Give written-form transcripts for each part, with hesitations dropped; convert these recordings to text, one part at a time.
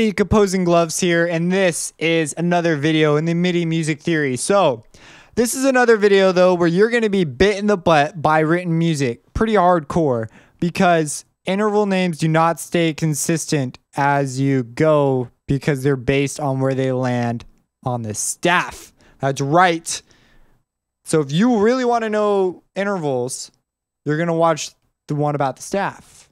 Midi Composing Gloves here, and this is another video in the Midi music theory. So this is another video though where you're going to be bit in the butt by written music, pretty hardcore, because interval names do not stay consistent as you go because they're based on where they land on the staff. That's right. So if you really want to know intervals, you're going to watch the one about the staff,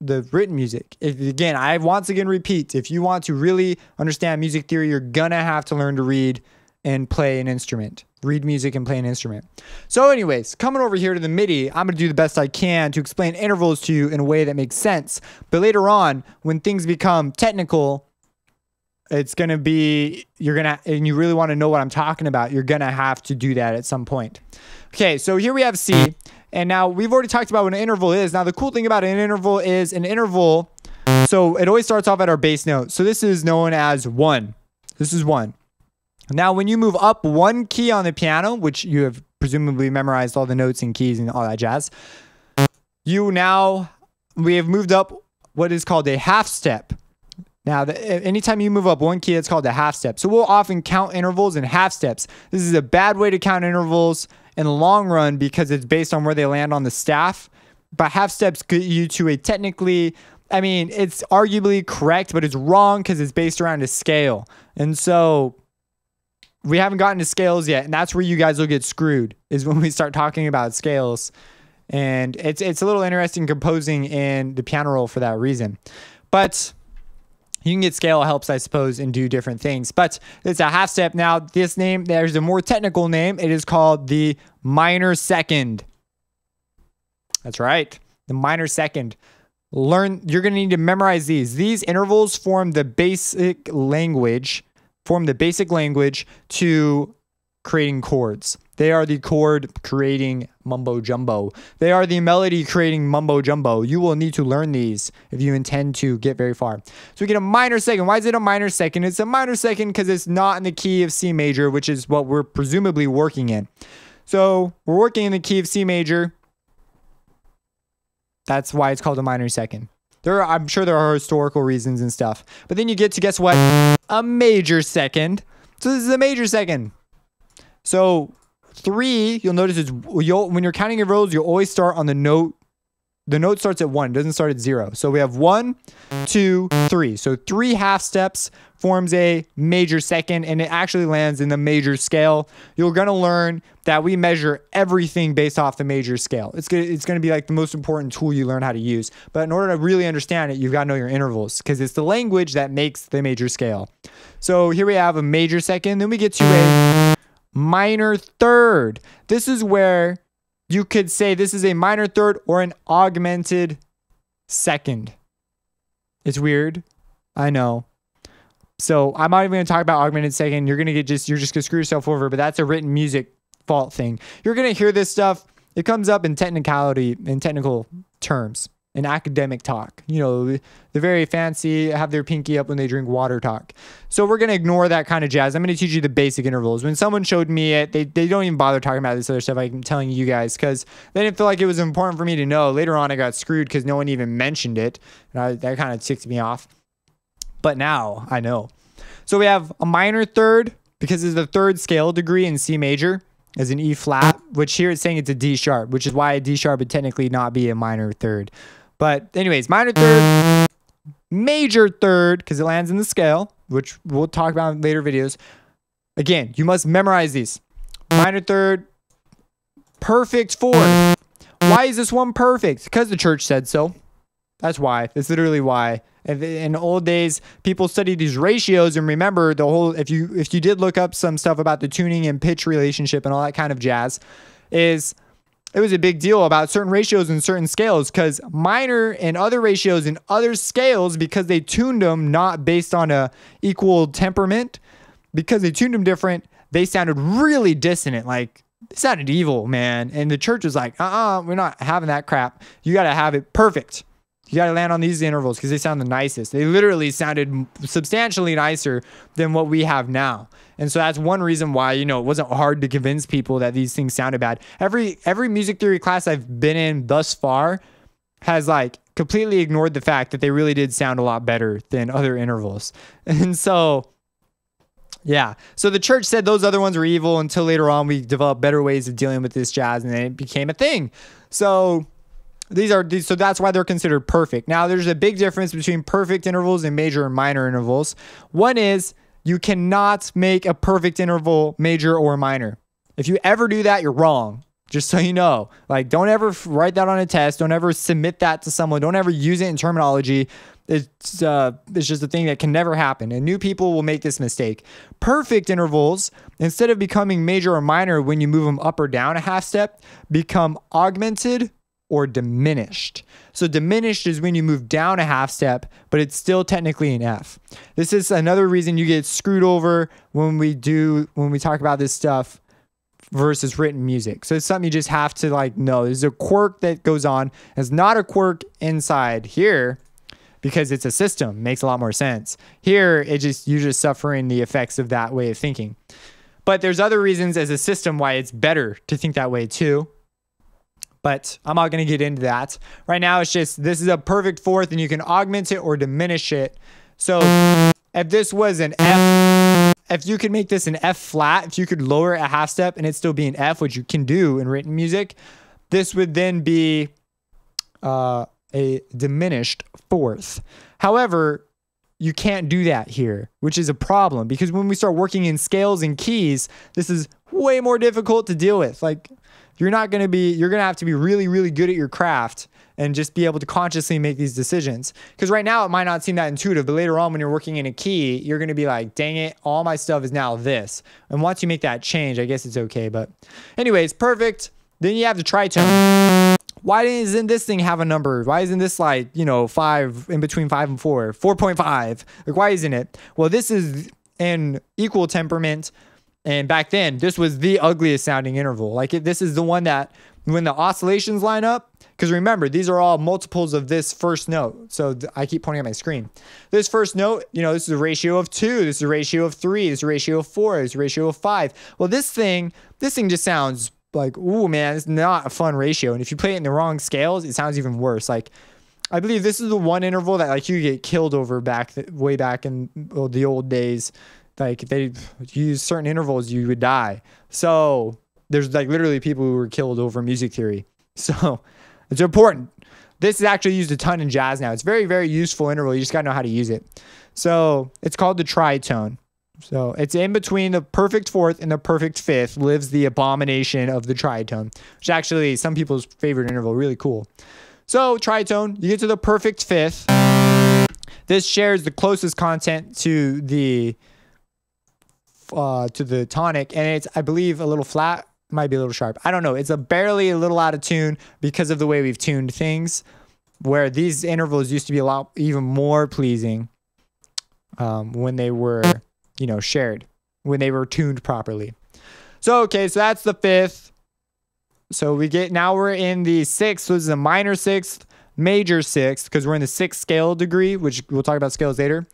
the written music. Again, I once again repeat, if you want to really understand music theory, you're going to have to learn to read and play an instrument. Read music and play an instrument. So anyways, coming over here to the Midi, I'm going to do the best I can to explain intervals to you in a way that makes sense. But later on, when things become technical, it's going to be, and you really want to know what I'm talking about, you're going to have to do that at some point. Okay, so here we have C. And now we've already talked about what an interval is. Now the cool thing about an interval is so it always starts off at our bass note. So this is known as 1. This is 1. Now when you move up 1 key on the piano, which you have presumably memorized all the notes and keys and all that jazz, we have moved up what is called a half step. Now, anytime you move up 1 key, it's called a half step. So we'll often count intervals in half steps. This is a bad way to count intervals in the long run because it's based on where they land on the staff. But half steps get you to a technically, I mean, it's arguably correct, but it's wrong because it's based around a scale. And so we haven't gotten to scales yet. And that's where you guys will get screwed, is when we start talking about scales. And it's a little interesting composing in the piano roll for that reason. But you can get scale helps, I suppose, and do different things. But it's a half step. Now, this name, there's a more technical name. It is called the minor second. That's right. The minor second. You're going to need to memorize these. These intervals form the basic language to creating chords. They are the chord creating mumbo jumbo. They are the melody creating mumbo jumbo. You will need to learn these if you intend to get very far. So we get a minor second. Why is it a minor second? It's a minor second because it's not in the key of C major, which is what we're presumably working in. So we're working in the key of C major. That's why it's called a minor second. I'm sure there are historical reasons and stuff. But then you get to, guess what? A major second. So this is a major second. So 3, you'll notice when you're counting your rolls, you'll always start on the note. The note starts at 1, doesn't start at 0. So we have 1, 2, 3. So 3 half steps forms a major second, and it actually lands in the major scale. You're going to learn that we measure everything based off the major scale. It's going to be like the most important tool you learn how to use. But in order to really understand it, you've got to know your intervals because it's the language that makes the major scale. So here we have a major second. Then we get to a minor third. This is where you could say this is a minor third or an augmented second. It's weird. I know. So I'm not even going to talk about augmented second. You're just going to screw yourself over, but that's a written music fault thing. You're going to hear this stuff. It comes up in technical terms, in academic talk. You know, the very fancy have their pinky up when they drink water talk. So we're going to ignore that kind of jazz. I'm going to teach you the basic intervals. When someone showed me it, they don't even bother talking about this other stuff I'm telling you guys because they didn't feel like it was important for me to know. Later on, I got screwed because no one even mentioned it. That kind of ticked me off. But now I know. So we have a minor third because it's the third scale degree in C major as an E flat, which here it's saying it's a D sharp, which is why a D sharp would technically not be a minor third. But anyways, minor third, major third, because it lands in the scale, which we'll talk about in later videos. Again, you must memorize these. Minor third, perfect fourth. Why is this one perfect? Because the church said so. That's why. That's literally why. In the old days, people studied these ratios, and remember the whole, if you did look up some stuff about the tuning and pitch relationship and all that kind of jazz, it was a big deal about certain ratios and certain scales because minor and other ratios and other scales, because they tuned them not based on a equal temperament, because they tuned them different, they sounded really dissonant. Like, it sounded evil, man. And the church was like, we're not having that crap. You got to have it perfect. You got to land on these intervals because they sound the nicest. They literally sounded substantially nicer than what we have now. And so that's one reason why, you know, it wasn't hard to convince people that these things sounded bad. Every music theory class I've been in thus far has like completely ignored the fact that they really did sound a lot better than other intervals. And so, yeah. So the church said those other ones were evil until later on we developed better ways of dealing with this jazz, and then it became a thing. So so that's why they're considered perfect. Now there's a big difference between perfect intervals and major and minor intervals. One is you cannot make a perfect interval major or minor. If you ever do that, you're wrong. Just so you know, like, don't ever write that on a test. Don't ever submit that to someone. Don't ever use it in terminology. It's just a thing that can never happen. And new people will make this mistake. Perfect intervals, instead of becoming major or minor when you move them up or down a half step, become augmented or diminished. So diminished is when you move down a half step, but it's still technically an F. This is another reason you get screwed over when we talk about this stuff versus written music. So it's something you just have to like know. There's a quirk that goes on. It's not a quirk inside here because it's a system. Makes a lot more sense. Here, you're just suffering the effects of that way of thinking. But there's other reasons as a system why it's better to think that way too. But I'm not going to get into that. Right now, it's just, this is a perfect fourth and you can augment it or diminish it. So if this was an F, if you could make this an F flat, if you could lower it a half step and it still be an F, which you can do in written music, this would then be a diminished fourth. However, you can't do that here, which is a problem because when we start working in scales and keys, this is way more difficult to deal with. Like, you're going to have to be really, really good at your craft and just be able to consciously make these decisions. Because right now it might not seem that intuitive, but later on when you're working in a key, you're going to be like, dang it, all my stuff is now this. And once you make that change, I guess it's okay. But anyways, perfect. Then you have the tritone. Why doesn't this thing have a number? Why isn't this like, 5 in between 5 and 4, 4.5? Like, why isn't it? Well, this is an equal temperament. And back then, this was the ugliest sounding interval. Like, this is the one that when the oscillations line up, because remember, these are all multiples of this first note. So I keep pointing at my screen. This first note, this is a ratio of 2. This is a ratio of 3. This is a ratio of 4. This is a ratio of 5. Well, this thing just sounds like, ooh, man, it's not a fun ratio. And if you play it in the wrong scales, it sounds even worse. Like, I believe this is the one interval that like you get killed over way back in the old days. Like, if they use certain intervals, you would die. So there's like literally people who were killed over music theory. So it's important. This is actually used a ton in jazz now. It's very, very useful interval. You just got to know how to use it. So it's called the tritone. So it's in between the perfect fourth and the perfect fifth lives the abomination of the tritone, which is actually some people's favorite interval. Really cool. So tritone, you get to the perfect fifth. This shares the closest content to the tonic, and it's, I believe, a little flat, might be a little sharp. I don't know. It's barely a little out of tune because of the way we've tuned things, where these intervals used to be a lot even more pleasing when they were, shared, when they were tuned properly. So, okay, so that's the fifth. So now we're in the sixth. So this is a minor sixth, major sixth, because we're in the sixth scale degree, which we'll talk about scales later.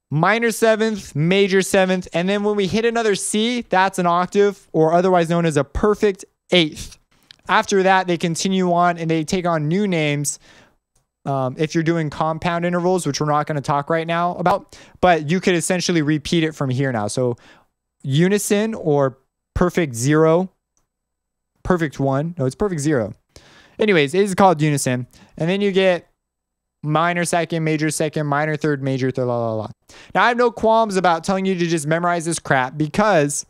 Minor seventh, major seventh, and then when we hit another C, that's an octave, or otherwise known as a perfect eighth. After that, they continue on and they take on new names if you're doing compound intervals, which we're not going to talk right now about, but you could essentially repeat it from here now. So unison or perfect zero, perfect one. No, it's perfect zero. Anyways, it is called unison. And then you get minor second, minor third, major third, la, la, la. Now, I have no qualms about telling you to just memorize this crap because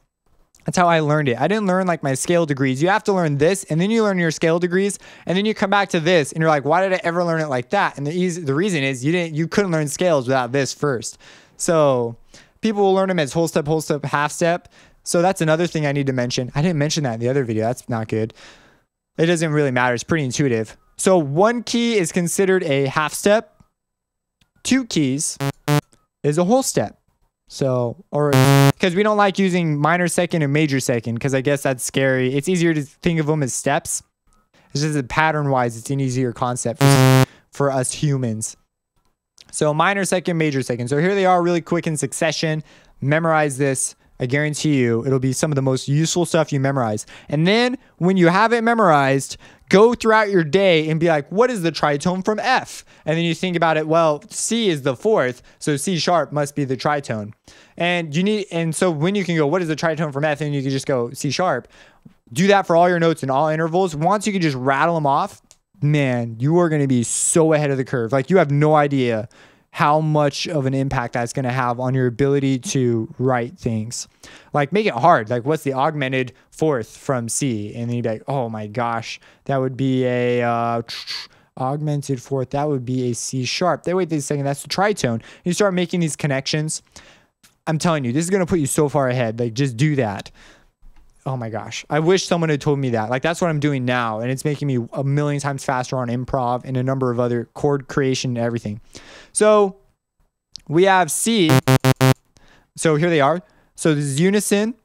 that's how I learned it. I didn't learn like my scale degrees. You have to learn this, and then you learn your scale degrees, and then you come back to this, and you're like, why did I ever learn it like that? And the reason is you couldn't learn scales without this first. So people will learn them as whole step, half step. So that's another thing I need to mention. I didn't mention that in the other video. That's not good. It doesn't really matter. It's pretty intuitive. So one key is considered a half step. 2 keys is a whole step. So, or because we don't like using minor second and major second, because I guess that's scary. It's easier to think of them as steps. It's just that pattern wise, it's an easier concept for us humans. So minor second, major second. So here they are really quick in succession. Memorize this. I guarantee you it'll be some of the most useful stuff you memorize. And then when you have it memorized, go throughout your day and be like, what is the tritone from F? And then you think about it, well, C is the fourth, so C sharp must be the tritone. And so when you can go, what is the tritone from F? And you can just go C sharp. Do that for all your notes in all intervals. Once you can just rattle them off, man, you are going to be so ahead of the curve. Like, you have no idea how much of an impact that's going to have on your ability to write things. Like, make it hard. Like, what's the augmented fourth from C? And then you'd be like, oh my gosh, that would be a augmented fourth. That would be a C sharp. Then wait a second, that's the tritone. You start making these connections. I'm telling you, this is going to put you so far ahead. Like, just do that. Oh my gosh. I wish someone had told me that. Like, that's what I'm doing now. And it's making me a million times faster on improv and a number of other chord creation and everything. So we have C. So here they are. So this is unison,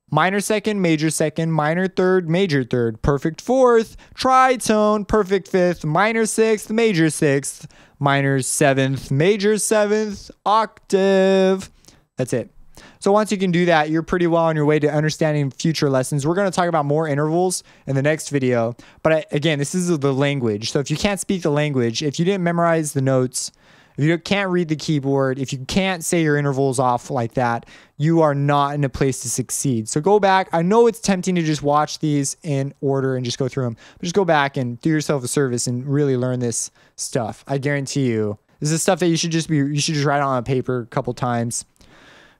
minor second, minor third, major third, perfect fourth, tritone, perfect fifth, minor sixth, major sixth, minor seventh, major seventh, octave. That's it. So once you can do that, you're pretty well on your way to understanding future lessons. We're going to talk about more intervals in the next video. But again, this is the language. So if you can't speak the language, if you didn't memorize the notes, if you can't read the keyboard, if you can't say your intervals off like that, you are not in a place to succeed. So go back. I know it's tempting to just watch these in order and just go through them. But just go back and do yourself a service and really learn this stuff. I guarantee you, this is stuff that you should just write on a paper a couple times,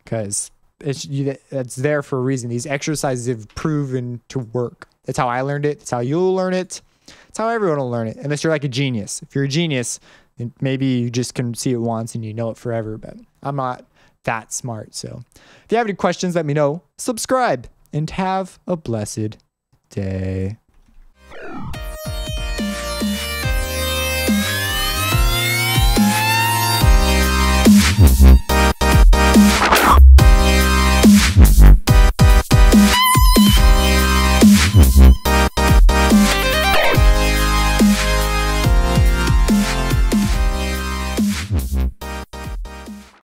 because it's there for a reason. These exercises have proven to work. That's how I learned it. That's how you'll learn it. That's how everyone will learn it. Unless you're like a genius. If you're a genius, then maybe you just can see it once and you know it forever. But I'm not that smart. So if you have any questions, let me know. Subscribe and have a blessed day.